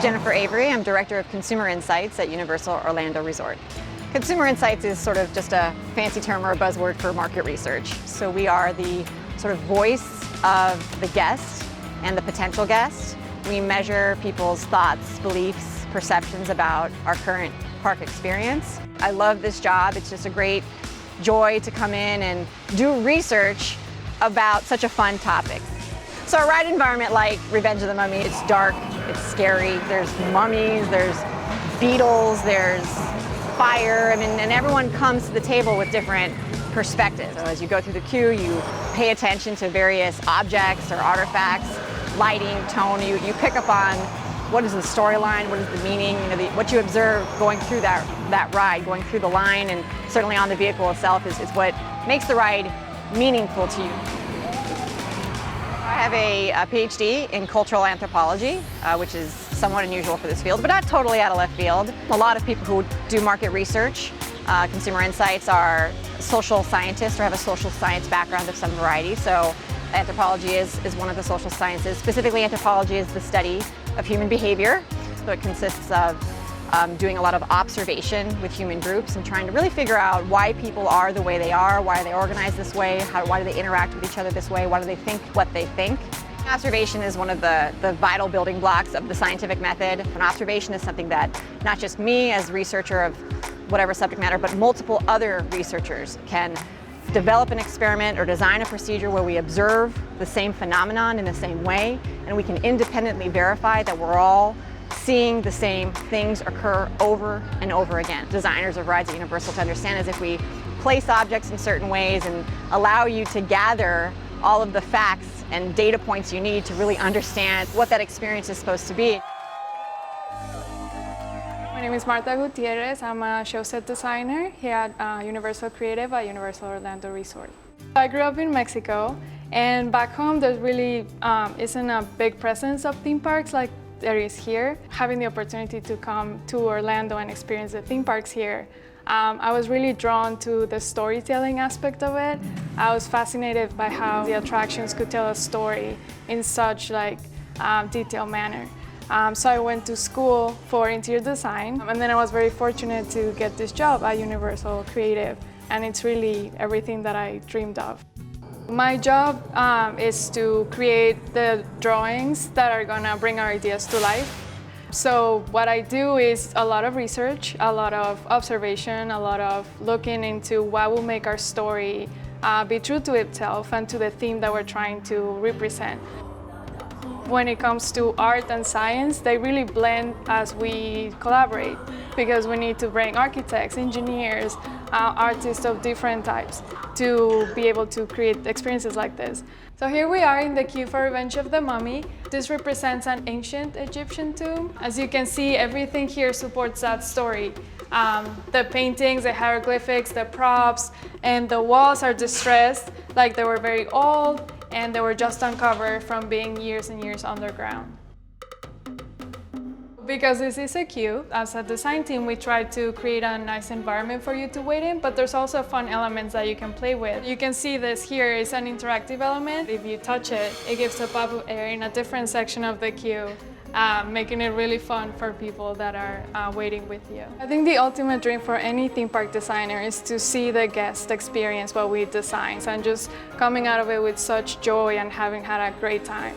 Jennifer Avery. I'm Director of Consumer Insights at Universal Orlando Resort. Consumer Insights is sort of just a fancy term or a buzzword for market research. So we are the sort of voice of the guest and the potential guest. We measure people's thoughts, beliefs, perceptions about our current park experience. I love this job. It's just a great joy to come in and do research about such a fun topic. So a ride environment like Revenge of the Mummy, it's dark, it's scary, there's mummies, there's beetles, there's fire, and everyone comes to the table with different perspectives. So as you go through the queue, you pay attention to various objects or artifacts, lighting, tone, you pick up on what is the storyline, what is the meaning, what you observe going through that ride, going through the line, and certainly on the vehicle itself is what makes the ride meaningful to you. I have a PhD in cultural anthropology, which is somewhat unusual for this field, but not totally out of left field. A lot of people who do market research, consumer insights, are social scientists or have a social science background of some variety. So anthropology is one of the social sciences. Specifically, anthropology is the study of human behavior. So it consists of doing a lot of observation with human groups and trying to really figure out why people are the way they are, why are they organized this way, why do they interact with each other this way, why do they think what they think. Observation is one of the vital building blocks of the scientific method. An observation is something that not just me as researcher of whatever subject matter, but multiple other researchers can develop an experiment or design a procedure where we observe the same phenomenon in the same way, and we can independently verify that we're all seeing the same things occur over and over again. Designers of rides at Universal to understand is if we place objects in certain ways and allow you to gather all of the facts and data points you need to really understand what that experience is supposed to be. My name is Marta Gutierrez. I'm a show set designer here at Universal Creative at Universal Orlando Resort. I grew up in Mexico, and back home there really isn't a big presence of theme parks like there is here. Having the opportunity to come to Orlando and experience the theme parks here, I was really drawn to the storytelling aspect of it. I was fascinated by how the attractions could tell a story in such detailed manner. So I went to school for interior design, and then I was very fortunate to get this job at Universal Creative, and it's really everything that I dreamed of. My job is to create the drawings that are gonna bring our ideas to life. So what I do is a lot of research, a lot of observation, a lot of looking into what will make our story be true to itself and to the theme that we're trying to represent. When it comes to art and science, they really blend as we collaborate, because we need to bring architects, engineers, artists of different types to be able to create experiences like this. So here we are in the queue for Revenge of the Mummy. This represents an ancient Egyptian tomb. As you can see, everything here supports that story. The paintings, the hieroglyphics, the props, and the walls are distressed, like they were very old, and they were just uncovered from being years and years underground. Because this is a queue, as a design team, we try to create a nice environment for you to wait in, but there's also fun elements that you can play with. You can see this here is an interactive element. If you touch it, it gives a pop of air in a different section of the queue, making it really fun for people that are waiting with you. I think the ultimate dream for any theme park designer is to see the guest experience what we design, and just coming out of it with such joy and having had a great time.